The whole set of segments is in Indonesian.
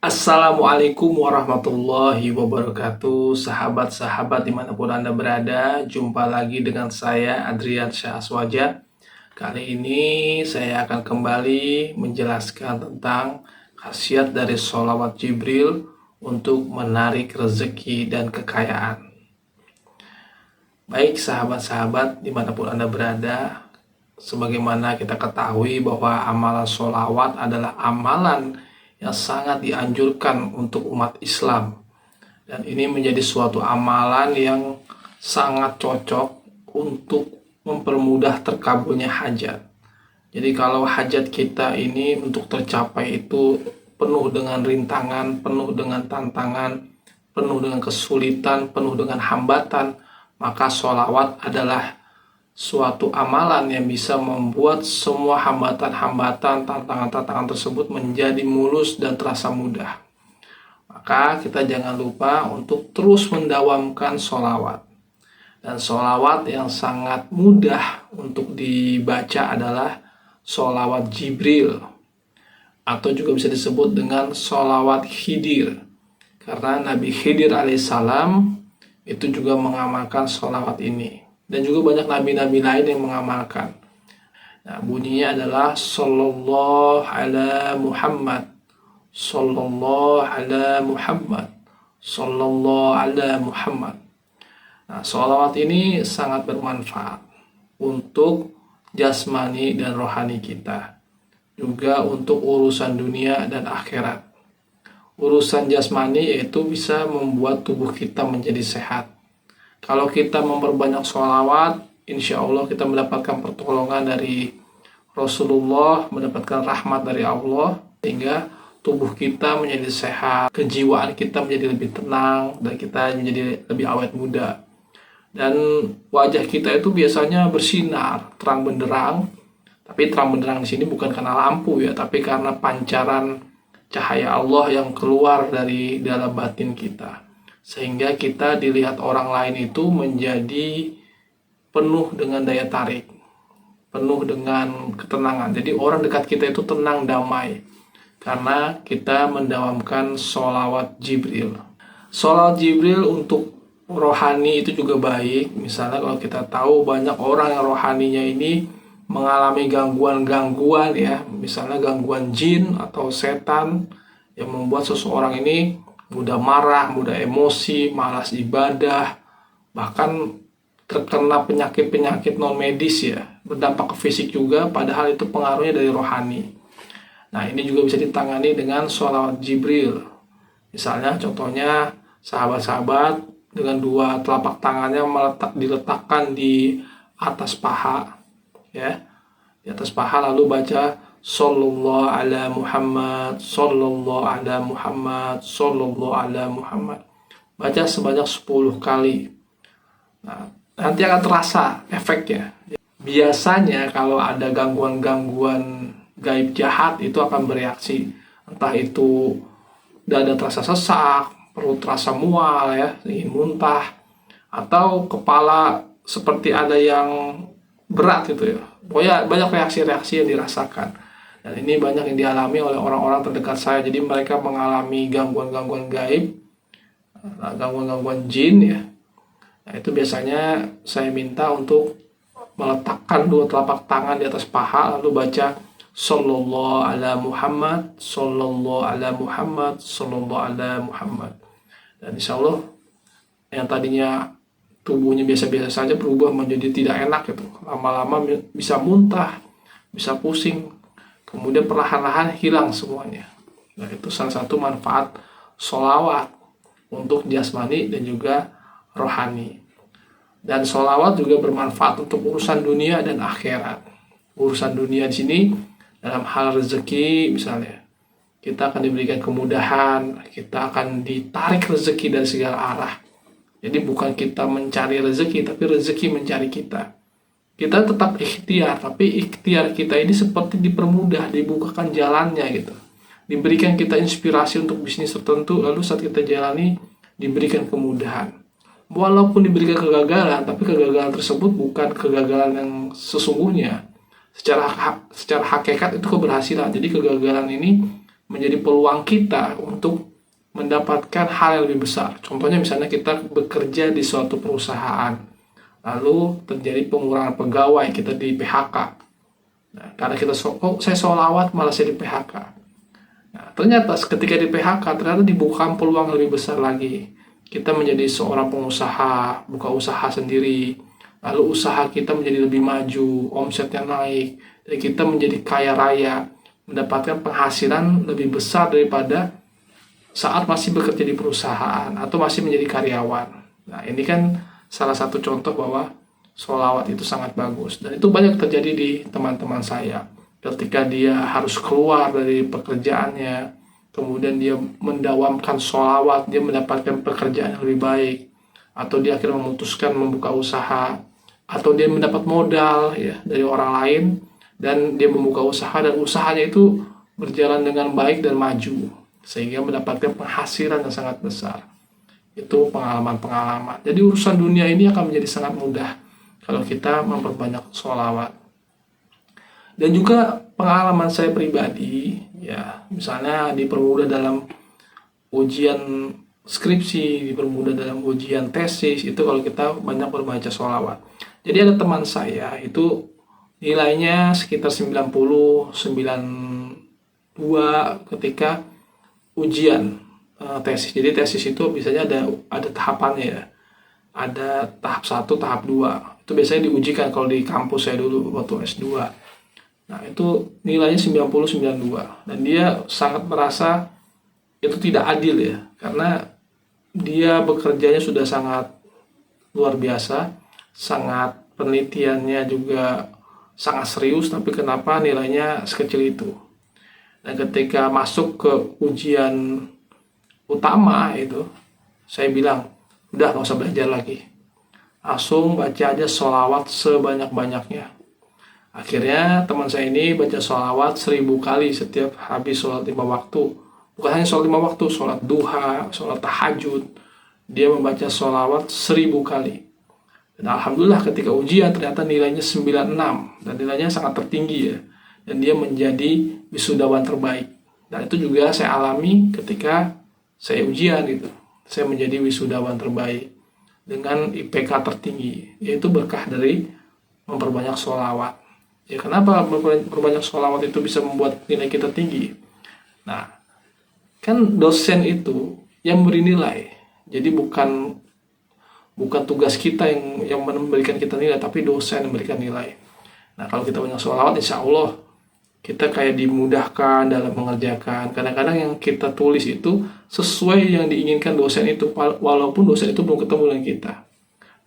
Assalamualaikum warahmatullahi wabarakatuh. Sahabat-sahabat dimanapun Anda berada, jumpa lagi dengan saya Adrian Syah Aswaja. Kali ini saya akan kembali menjelaskan tentang khasiat dari sholawat Jibril untuk menarik rezeki dan kekayaan. Baik sahabat-sahabat dimanapun Anda berada, sebagaimana kita ketahui bahwa amalan sholawat adalah amalan yang sangat dianjurkan untuk umat Islam. Dan ini menjadi suatu amalan yang sangat cocok untuk mempermudah terkabulnya hajat. Jadi kalau hajat kita ini untuk tercapai itu penuh dengan rintangan, penuh dengan tantangan, penuh dengan kesulitan, penuh dengan hambatan, maka sholawat adalah suatu amalan yang bisa membuat semua hambatan-hambatan, tantangan-tantangan tersebut menjadi mulus dan terasa mudah. Maka kita jangan lupa untuk terus mendawamkan sholawat. Dan sholawat yang sangat mudah untuk dibaca adalah sholawat Jibril, atau juga bisa disebut dengan sholawat Khidir, karena Nabi Khidir alaihissalam itu juga mengamalkan sholawat ini. Dan juga banyak nabi-nabi lain yang mengamalkan. Nah, bunyinya adalah Sallallahu ala Muhammad, Sallallahu ala Muhammad, Sallallahu ala Muhammad. Nah, sholawat ini sangat bermanfaat untuk jasmani dan rohani kita, juga untuk urusan dunia dan akhirat. Urusan jasmani yaitu bisa membuat tubuh kita menjadi sehat. Kalau kita memperbanyak sholawat, insya Allah kita mendapatkan pertolongan dari Rasulullah, mendapatkan rahmat dari Allah, sehingga tubuh kita menjadi sehat, kejiwaan kita menjadi lebih tenang, dan kita menjadi lebih awet muda. Dan wajah kita itu biasanya bersinar, terang benderang, tapi terang benderang di sini bukan karena lampu ya, tapi karena pancaran cahaya Allah yang keluar dari dalam batin kita. Sehingga kita dilihat orang lain itu menjadi penuh dengan daya tarik, penuh dengan ketenangan. Jadi orang dekat kita itu tenang, damai, karena kita mendawamkan sholawat Jibril. Sholawat Jibril untuk rohani itu juga baik. Misalnya kalau kita tahu banyak orang yang rohaninya ini mengalami gangguan-gangguan ya, misalnya gangguan jin atau setan yang membuat seseorang ini mudah marah, mudah emosi, malas ibadah, bahkan terkena penyakit-penyakit non medis ya, berdampak ke fisik juga, padahal itu pengaruhnya dari rohani. Nah, ini juga bisa ditangani dengan sholawat Jibril. Misalnya contohnya sahabat-sahabat dengan dua telapak tangannya diletakkan di atas paha ya, di atas paha, lalu baca Sallallahu ala Muhammad, Sallallahu ala Muhammad, Sallallahu ala Muhammad. Baca sebanyak 10 kali. Nah, nanti akan terasa efeknya. Biasanya kalau ada gangguan-gangguan gaib jahat itu akan bereaksi. Entah itu dada terasa sesak, perut terasa mual ya, ingin muntah, atau kepala seperti ada yang berat gitu ya. Pokoknya banyak reaksi-reaksi yang dirasakan. Dan ini banyak yang dialami oleh orang-orang terdekat saya. Jadi mereka mengalami gangguan-gangguan gaib, gangguan-gangguan jin ya. Nah, itu biasanya saya minta untuk meletakkan dua telapak tangan di atas paha, lalu baca Sallallahu ala Muhammad, Sallallahu ala Muhammad, Sallallahu ala Muhammad. Dan insya Allah yang tadinya tubuhnya biasa-biasa saja berubah menjadi tidak enak gitu. Lama-lama bisa muntah, bisa pusing, kemudian perlahan-lahan hilang semuanya. Nah, itu salah satu manfaat sholawat untuk jasmani dan juga rohani. Dan sholawat juga bermanfaat untuk urusan dunia dan akhirat. Urusan dunia di sini dalam hal rezeki misalnya, kita akan diberikan kemudahan, kita akan ditarik rezeki dari segala arah. Jadi bukan kita mencari rezeki, tapi rezeki mencari kita. Kita tetap ikhtiar, tapi ikhtiar kita ini seperti dipermudah, dibukakan jalannya gitu. Diberikan kita inspirasi untuk bisnis tertentu, lalu saat kita jalani diberikan kemudahan. Walaupun diberikan kegagalan, tapi kegagalan tersebut bukan kegagalan yang sesungguhnya. Secara hakikat itu keberhasilan. Jadi kegagalan ini menjadi peluang kita untuk mendapatkan hal yang lebih besar. Contohnya misalnya kita bekerja di suatu perusahaan, lalu terjadi pengurangan pegawai, kita di PHK. Nah, karena kita saya sholawat malah saya di PHK. Nah, ternyata ketika di PHK ternyata dibuka peluang lebih besar lagi. Kita menjadi seorang pengusaha, buka usaha sendiri, lalu usaha kita menjadi lebih maju, omsetnya naik, dan kita menjadi kaya raya, mendapatkan penghasilan lebih besar daripada saat masih bekerja di perusahaan atau masih menjadi karyawan. Nah, ini kan salah satu contoh bahwa sholawat itu sangat bagus. Dan itu banyak terjadi di teman-teman saya. Ketika dia harus keluar dari pekerjaannya, kemudian dia mendawamkan sholawat, dia mendapatkan pekerjaan yang lebih baik, atau dia akhirnya memutuskan membuka usaha, atau dia mendapat modal ya dari orang lain, dan dia membuka usaha, dan usahanya itu berjalan dengan baik dan maju, sehingga mendapatkan penghasilan yang sangat besar. Itu pengalaman-pengalaman. Jadi urusan dunia ini akan menjadi sangat mudah kalau kita memperbanyak sholawat. Dan juga pengalaman saya pribadi, ya misalnya dipermudah dalam ujian skripsi, dipermudah dalam ujian tesis, itu kalau kita banyak berbaca sholawat. Jadi ada teman saya itu nilainya sekitar 92 ketika ujian tesis. Jadi tesis itu biasanya ada tahapannya ya. Ada tahap 1, tahap 2. Itu biasanya diujikan kalau di kampus saya dulu waktu S2. Nah, itu nilainya 92. Dan dia sangat merasa itu tidak adil ya. Karena dia bekerjanya sudah sangat luar biasa, sangat penelitiannya juga sangat serius, tapi kenapa nilainya sekecil itu? Dan ketika masuk ke ujian utama itu, saya bilang, udah gak usah belajar lagi. Langsung baca aja sholawat sebanyak-banyaknya. Akhirnya teman saya ini baca sholawat 1000 kali setiap habis sholat 5 waktu. Bukan hanya sholat 5 waktu, sholat duha, sholat tahajud. Dia membaca sholawat 1000 kali. Dan alhamdulillah ketika ujian ternyata nilainya 96. Dan nilainya sangat tertinggi ya. Dan dia menjadi wisudawan terbaik. Dan itu juga saya alami ketika saya ujian gitu. Saya menjadi wisudawan terbaik dengan IPK tertinggi. Yaitu berkah dari memperbanyak sholawat. Ya kenapa memperbanyak sholawat itu bisa membuat nilai kita tinggi? Nah, kan dosen itu yang memberi nilai. Jadi bukan tugas kita yang memberikan kita nilai, tapi dosen yang memberikan nilai. Nah, kalau kita banyak sholawat, insya Allah kita kayak dimudahkan dalam mengerjakan. Kadang-kadang yang kita tulis itu sesuai yang diinginkan dosen itu, walaupun dosen itu belum ketemu dengan kita.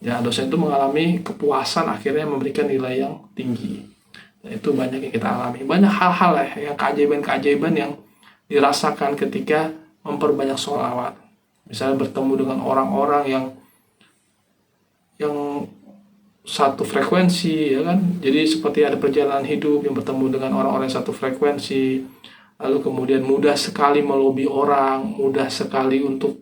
Ya, dosen itu mengalami kepuasan akhirnya memberikan nilai yang tinggi. Dan itu banyak yang kita alami. Banyak hal-hal yang keajaiban-keajaiban yang dirasakan ketika memperbanyak sholawat. Misalnya bertemu dengan orang-orang yang satu frekuensi, ya kan? Jadi seperti ada perjalanan hidup yang bertemu dengan orang-orang yang satu frekuensi. Lalu kemudian mudah sekali melobi orang, mudah sekali untuk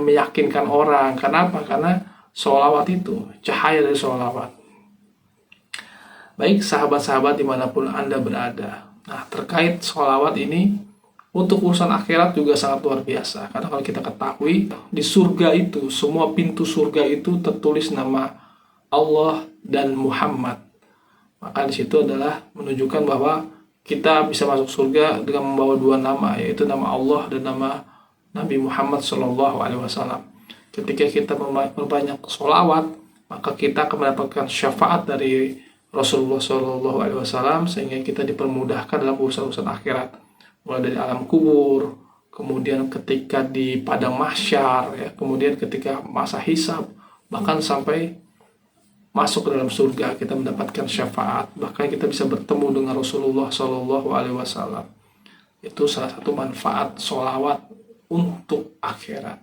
meyakinkan orang. Kenapa? Karena sholawat itu, cahaya dari sholawat. Baik sahabat-sahabat dimanapun Anda berada. Nah, terkait sholawat ini, untuk urusan akhirat juga sangat luar biasa. Karena kalau kita ketahui, di surga itu, semua pintu surga itu tertulis nama Allah dan Muhammad. Maka di situ adalah menunjukkan bahwa kita bisa masuk surga dengan membawa 2 nama, yaitu nama Allah dan nama Nabi Muhammad SAW. Ketika kita memperbanyak sholawat, maka kita akan mendapatkan syafaat dari Rasulullah SAW, sehingga kita dipermudahkan dalam urusan-urusan akhirat, mulai dari alam kubur, kemudian ketika di padang mahsyar, ya, kemudian ketika masa hisab, bahkan sampai masuk ke dalam surga kita mendapatkan syafaat, bahkan kita bisa bertemu dengan Rasulullah SAW. Itu salah satu manfaat sholawat untuk akhirat.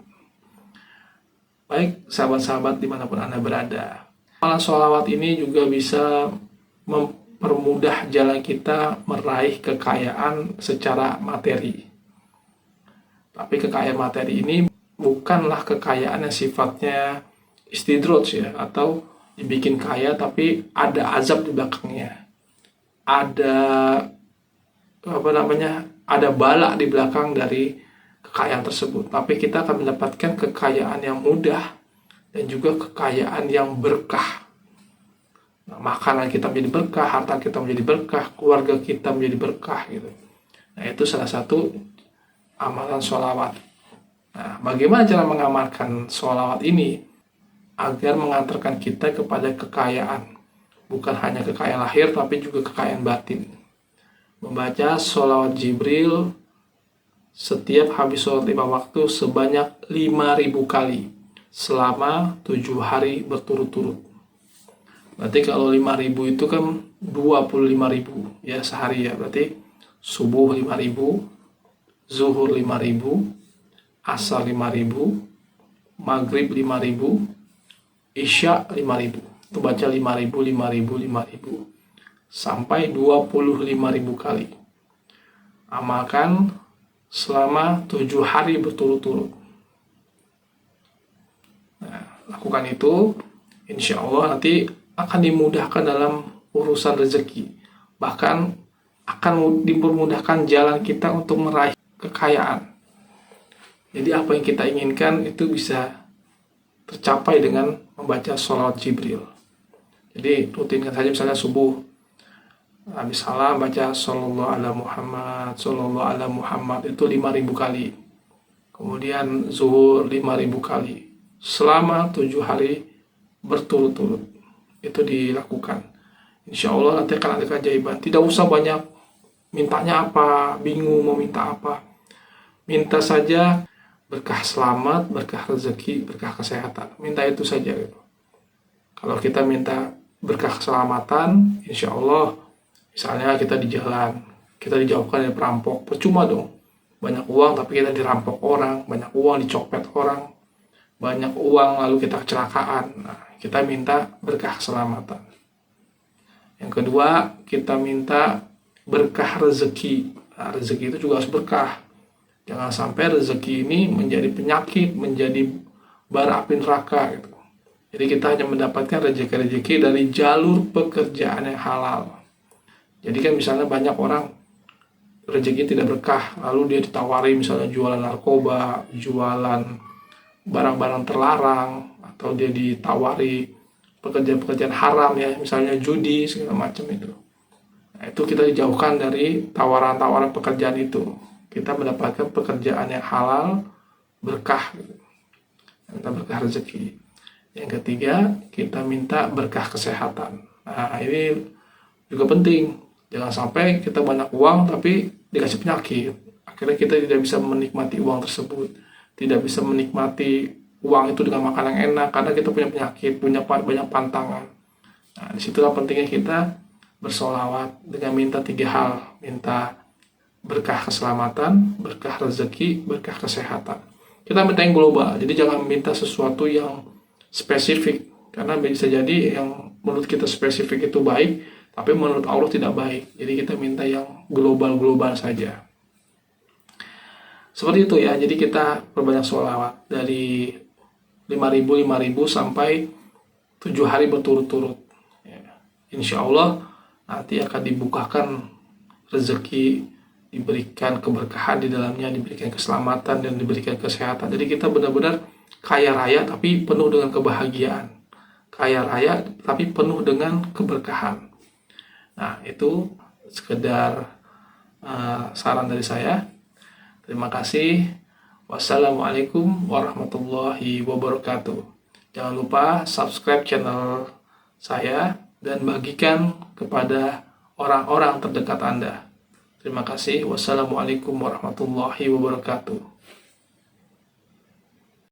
Baik sahabat-sahabat dimanapun Anda berada, amalan sholawat ini juga bisa mempermudah jalan kita meraih kekayaan secara materi. Tapi kekayaan materi ini bukanlah kekayaan yang sifatnya istidroj ya, atau dibikin kaya tapi ada azab di belakangnya. Ada ada bala di belakang dari kekayaan tersebut, tapi kita akan mendapatkan kekayaan yang mudah dan juga kekayaan yang berkah. Nah, makanan kita menjadi berkah, harta kita menjadi berkah, keluarga kita menjadi berkah gitu. Nah, itu salah satu amalan sholawat. Nah, bagaimana cara mengamalkan sholawat ini agar mengantarkan kita kepada kekayaan, bukan hanya kekayaan lahir tapi juga kekayaan batin? Membaca sholawat Jibril setiap habis sholat 5 waktu sebanyak 5.000 kali selama 7 hari berturut-turut. Berarti kalau 5.000 itu kan 25.000 ya sehari ya. Berarti subuh 5.000, zuhur 5.000, asar 5.000, maghrib 5.000, isya 5.000. Itu baca 5.000, 5.000, 5.000 sampai 25.000 kali. Amalkan selama 7 hari berturut-turut. Nah, lakukan itu, insya Allah nanti akan dimudahkan dalam urusan rezeki. Bahkan akan dipermudahkan jalan kita untuk meraih kekayaan. Jadi apa yang kita inginkan itu bisa tercapai dengan membaca sholawat Jibril. Jadi rutinkan saja, misalnya subuh habis salam baca sallallahu ala Muhammad, sallallahu ala Muhammad, itu 5.000 kali. Kemudian zuhur 5.000 kali selama 7 hari berturut-turut. Itu dilakukan. Insya Allah nanti akan ada keajaiban. Tidak usah banyak mintanya apa, bingung mau minta apa. Minta saja berkah selamat, berkah rezeki, berkah kesehatan. Minta itu saja gitu. Kalau kita minta berkah keselamatan, insya Allah, misalnya kita di jalan, kita dijauhkan dari perampok, percuma dong. Banyak uang tapi kita dirampok orang, banyak uang dicopet orang, banyak uang lalu kita kecelakaan. Nah, kita minta berkah keselamatan. Yang kedua, kita minta berkah rezeki. Nah, rezeki itu juga harus berkah. Jangan sampai rezeki ini menjadi penyakit, menjadi bara api neraka gitu. Jadi kita hanya mendapatkan rezeki-rezeki dari jalur pekerjaan yang halal. Jadi kan misalnya banyak orang rezeki tidak berkah, lalu dia ditawari misalnya jualan narkoba, jualan barang-barang terlarang, atau dia ditawari pekerjaan-pekerjaan haram ya, misalnya judi segala macam itu. Nah, itu kita dijauhkan dari tawaran-tawaran pekerjaan itu. Kita mendapatkan pekerjaan yang halal, berkah, kita berkah rezeki. Yang ketiga, kita minta berkah kesehatan. Nah, ini juga penting. Jangan sampai kita banyak uang tapi dikasih penyakit. Akhirnya kita tidak bisa menikmati uang tersebut, tidak bisa menikmati uang itu dengan makan yang enak karena kita punya penyakit, punya banyak pantangan. Nah, disitulah pentingnya kita bersolawat dengan minta 3 hal. Minta berkah keselamatan, berkah rezeki, berkah kesehatan. Kita minta yang global, jadi jangan minta sesuatu yang spesifik. Karena bisa jadi yang menurut kita spesifik itu baik, tapi menurut Allah tidak baik. Jadi kita minta yang global-global saja. Seperti itu ya, jadi kita perbanyak sholawat dari 5.000 sampai 7 hari berturut-turut ya. Insya Allah nanti akan dibukakan rezeki, diberikan keberkahan di dalamnya, diberikan keselamatan dan diberikan kesehatan. Jadi kita benar-benar kaya raya tapi penuh dengan kebahagiaan, kaya raya tapi penuh dengan keberkahan. Nah, itu sekedar saran dari saya. Terima kasih. Wassalamualaikum warahmatullahi wabarakatuh. Jangan lupa subscribe channel saya dan bagikan kepada orang-orang terdekat Anda. Terima kasih. Wassalamualaikum warahmatullahi wabarakatuh.